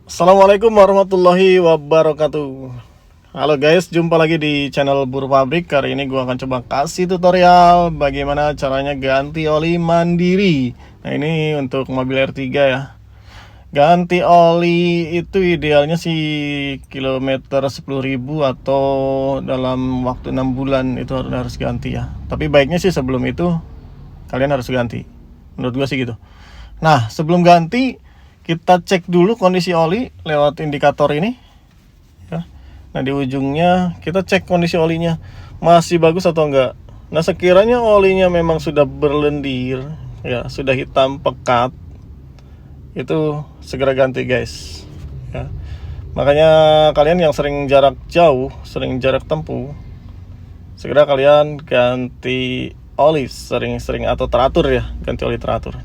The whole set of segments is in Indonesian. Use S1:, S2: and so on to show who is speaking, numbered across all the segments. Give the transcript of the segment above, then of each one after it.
S1: Assalamualaikum warahmatullahi wabarakatuh. Halo guys, jumpa lagi di channel Buru Pabrik. Kali ini gue akan coba kasih tutorial bagaimana caranya ganti oli mandiri. Nah ini untuk mobil R3 ya. Ganti oli itu idealnya sih kilometer 10.000 atau dalam waktu 6 bulan itu harus ganti ya. Tapi baiknya sih sebelum itu kalian harus ganti. Menurut gue sih gitu. Nah sebelum ganti kita cek dulu kondisi oli lewat indikator ini ya. Nah di ujungnya kita cek kondisi olinya masih bagus atau enggak. Nah sekiranya olinya memang sudah berlendir ya, sudah hitam pekat, itu segera ganti guys ya. Makanya kalian yang sering jarak jauh, sering jarak tempuh, segera kalian ganti oli sering-sering atau teratur ya, ganti oli teratur.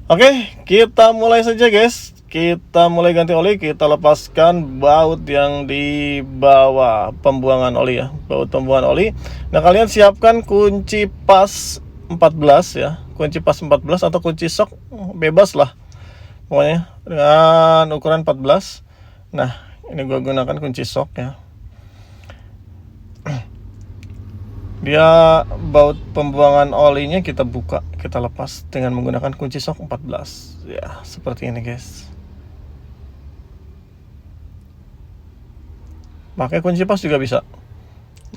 S1: Oke, kita mulai saja guys. Kita mulai ganti oli, kita lepaskan baut yang di bawah pembuangan oli ya, baut pembuangan oli. Nah, kalian siapkan kunci pas 14 ya, kunci pas 14 atau kunci sok bebas lah. Pokoknya dengan ukuran 14. Nah, ini gua gunakan kunci sok ya. Dia baut pembuangan olinya kita buka, kita lepas dengan menggunakan kunci sok 14 ya, seperti ini guys. Pakai kunci pas juga bisa.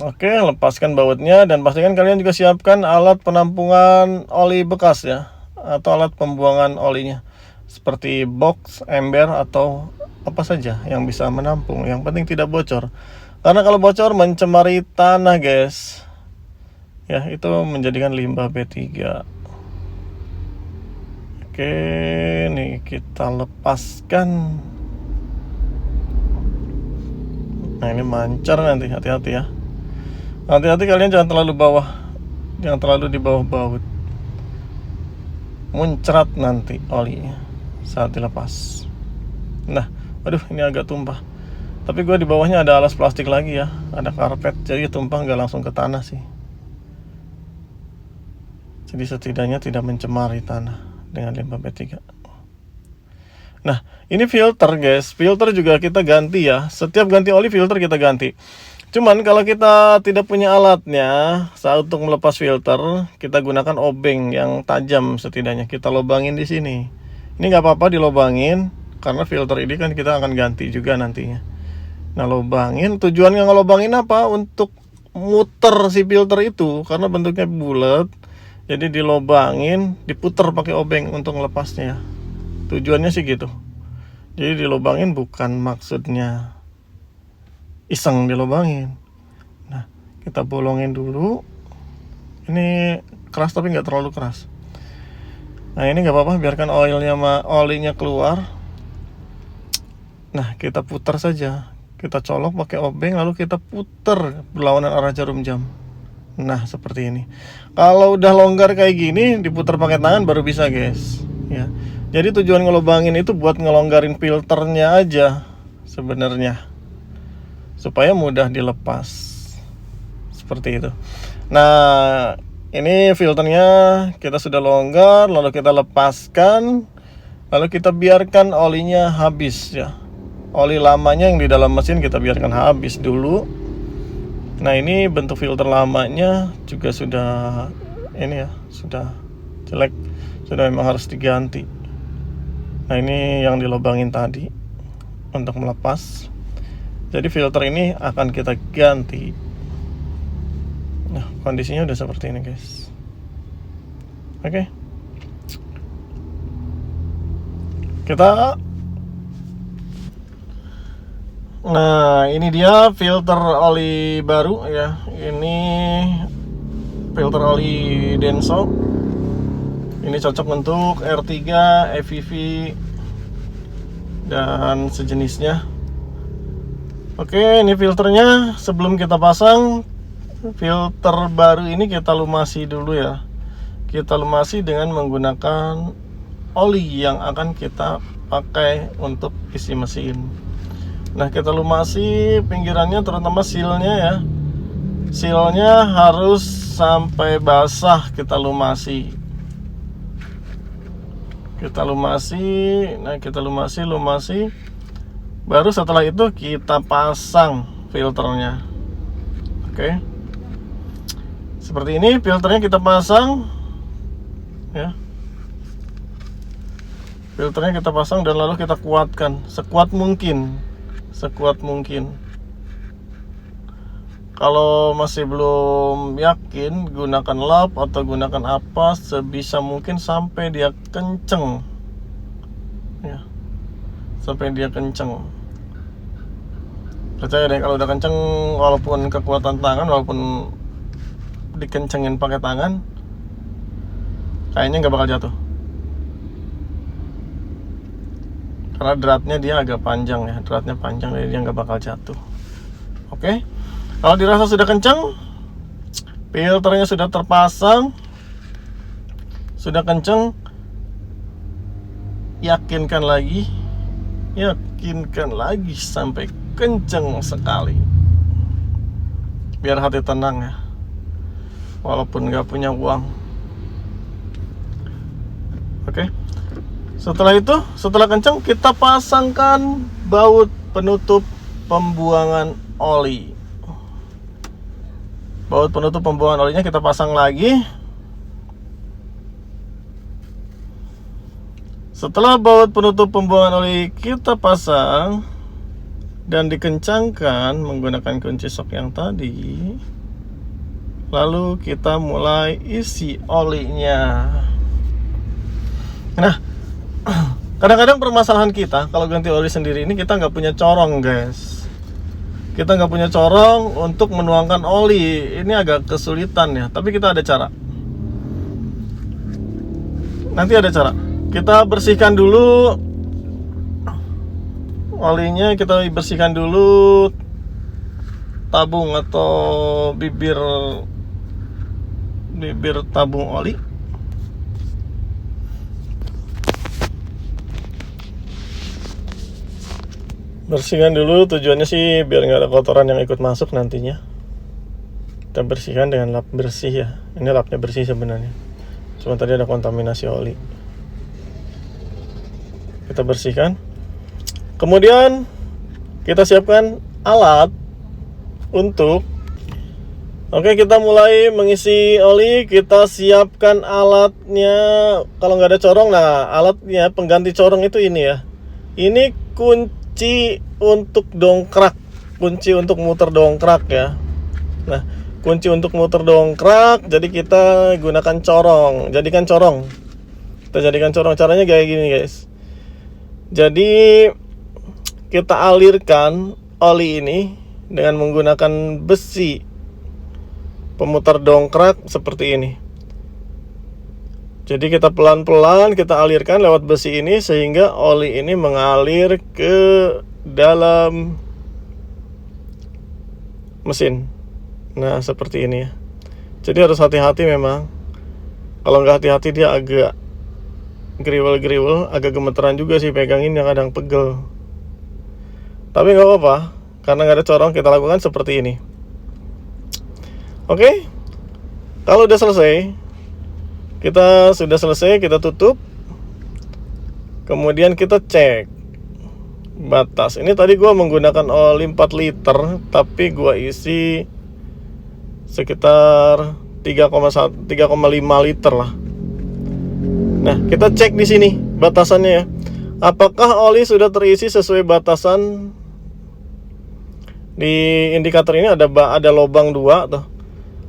S1: Oke, lepaskan bautnya dan pastikan kalian juga siapkan alat penampungan oli bekas ya, atau alat pembuangan olinya seperti box, ember atau apa saja yang bisa menampung, yang penting tidak bocor. Karena kalau bocor mencemari tanah guys ya, itu menjadikan limbah B3. Oke, nih kita lepaskan. Nah ini mancar nanti, hati-hati ya. Hati-hati kalian jangan terlalu bawah, jangan terlalu di bawah baut, muncrat nanti olinya saat dilepas. Nah, aduh ini agak tumpah. Tapi gue di bawahnya ada alas plastik lagi ya, ada karpet, jadi tumpah nggak langsung ke tanah sih. Jadi setidaknya tidak mencemari tanah dengan limbah B3. Nah, ini filter guys. Filter juga kita ganti ya. Setiap ganti oli filter kita ganti. Cuman kalau kita tidak punya alatnya, saat untuk melepas filter, kita gunakan obeng yang tajam setidaknya. Kita lobangin di sini. Ini nggak apa-apa dilobangin, karena filter ini kan kita akan ganti juga nantinya. Nah, lobangin. Tujuannya ngelobangin apa? Untuk muter si filter itu, karena bentuknya bulat. Jadi dilobangin, diputer pakai obeng untuk melepasnya. Tujuannya sih gitu. Jadi dilobangin bukan maksudnya iseng dilobangin. Nah, kita bolongin dulu. Ini keras tapi nggak terlalu keras. Nah ini nggak apa-apa, biarkan olinya keluar. Nah kita putar saja. Kita colok pakai obeng lalu kita putar berlawanan arah jarum jam. Nah seperti ini. Kalau udah longgar kayak gini, diputar pakai tangan baru bisa guys ya. Jadi tujuan ngelobangin itu buat ngelonggarin filternya aja sebenarnya, supaya mudah dilepas. Seperti itu. Nah ini filternya kita sudah longgar, lalu kita lepaskan, lalu kita biarkan olinya habis ya. Oli lamanya yang di dalam mesin kita biarkan habis dulu. Nah ini bentuk filter lamanya juga sudah ini ya, sudah jelek, sudah memang harus diganti. Nah ini yang dilobangin tadi untuk melepas. Jadi filter ini akan kita ganti. Nah kondisinya udah seperti ini guys. Oke. Nah ini dia filter oli baru ya. Ini filter oli Denso. Ini cocok untuk R3, EVV dan sejenisnya. Oke, ini filternya. Sebelum kita pasang filter baru ini kita lumasi dulu ya. Kita lumasi dengan menggunakan oli yang akan kita pakai untuk isi mesin. Nah kita lumasi pinggirannya, terutama sealnya ya. Sealnya harus sampai basah kita lumasi. Kita lumasi. Nah kita lumasi. Baru setelah itu kita pasang filternya. Oke. Seperti ini filternya kita pasang ya. Filternya kita pasang dan lalu kita kuatkan sekuat mungkin. Sekuat mungkin. Kalau masih belum yakin, gunakan lap atau gunakan apa sebisa mungkin sampai dia kenceng ya. Sampai dia kenceng. Percaya deh, kalau udah kenceng, walaupun kekuatan tangan, walaupun dikencengin pakai tangan, kayaknya nggak bakal jatuh. Karena dratnya dia agak panjang ya, dratnya panjang, jadi dia nggak bakal jatuh. Oke, kalau dirasa sudah kenceng, filternya sudah terpasang, sudah kenceng, yakinkan lagi sampai kenceng sekali, biar hati tenang ya, walaupun nggak punya uang. Oke. Setelah kencang, kita pasangkan baut penutup pembuangan oli. Baut penutup pembuangan olinya kita pasang lagi. Setelah baut penutup pembuangan oli kita pasang dan dikencangkan menggunakan kunci sok yang tadi, lalu kita mulai isi olinya. Nah, kadang-kadang permasalahan kita kalau ganti oli sendiri ini, kita nggak punya corong guys. Kita nggak punya corong untuk menuangkan oli. Ini agak kesulitan ya, tapi kita ada cara. Nanti ada cara. Kita bersihkan dulu olinya, kita bersihkan dulu tabung atau bibir tabung oli. Bersihkan dulu, tujuannya sih biar nggak ada kotoran yang ikut masuk nantinya. Kita bersihkan dengan lap bersih ya. Ini lapnya bersih sebenarnya, cuma tadi ada kontaminasi oli. Kita bersihkan. Kemudian kita siapkan alat untuk kita mulai mengisi oli. Kita siapkan alatnya. Kalau nggak ada corong, nah alatnya pengganti corong itu ini ya. Ini kunci untuk dongkrak, kunci untuk muter dongkrak ya. Nah, kunci untuk muter dongkrak, jadi kita gunakan corong. Kita jadikan corong. Caranya kayak gini guys. Jadi kita alirkan oli ini dengan menggunakan besi pemutar dongkrak seperti ini. Jadi kita pelan-pelan kita alirkan lewat besi ini sehingga oli ini mengalir ke dalam mesin. Nah, seperti ini ya. Jadi harus hati-hati memang. Kalau nggak hati-hati dia agak geriwel-geriwel, agak gemeteran juga sih peganginnya, kadang pegel. Tapi nggak apa-apa, karena nggak ada corong, kita lakukan seperti ini. Oke, kalau udah selesai, kita tutup. Kemudian kita cek batas. Ini tadi gua menggunakan oli 4 liter, tapi gua isi sekitar 3,5 liter lah. Nah, kita cek di sini batasannya ya. Apakah oli sudah terisi sesuai batasan? Di indikator ini ada lubang 2 tuh.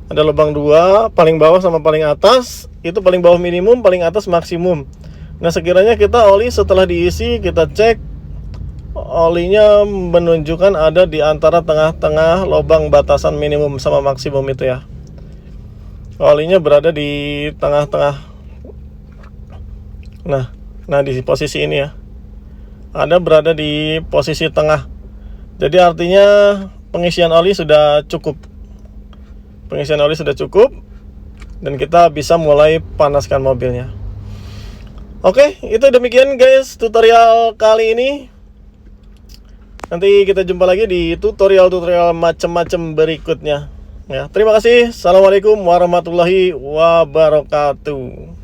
S1: Ada lubang 2, paling bawah sama paling atas. Itu paling bawah minimum, paling atas maksimum. Nah, sekiranya kita oli setelah diisi, kita cek olinya menunjukkan ada di antara tengah-tengah lubang batasan minimum sama maksimum itu ya. Olinya berada di tengah-tengah. Nah di posisi ini ya. Ada berada di posisi tengah. Jadi artinya pengisian oli sudah cukup. Dan kita bisa mulai panaskan mobilnya. Oke, itu demikian guys tutorial kali ini. Nanti kita jumpa lagi di tutorial-tutorial macam-macam berikutnya. Ya, terima kasih. Assalamualaikum warahmatullahi wabarakatuh.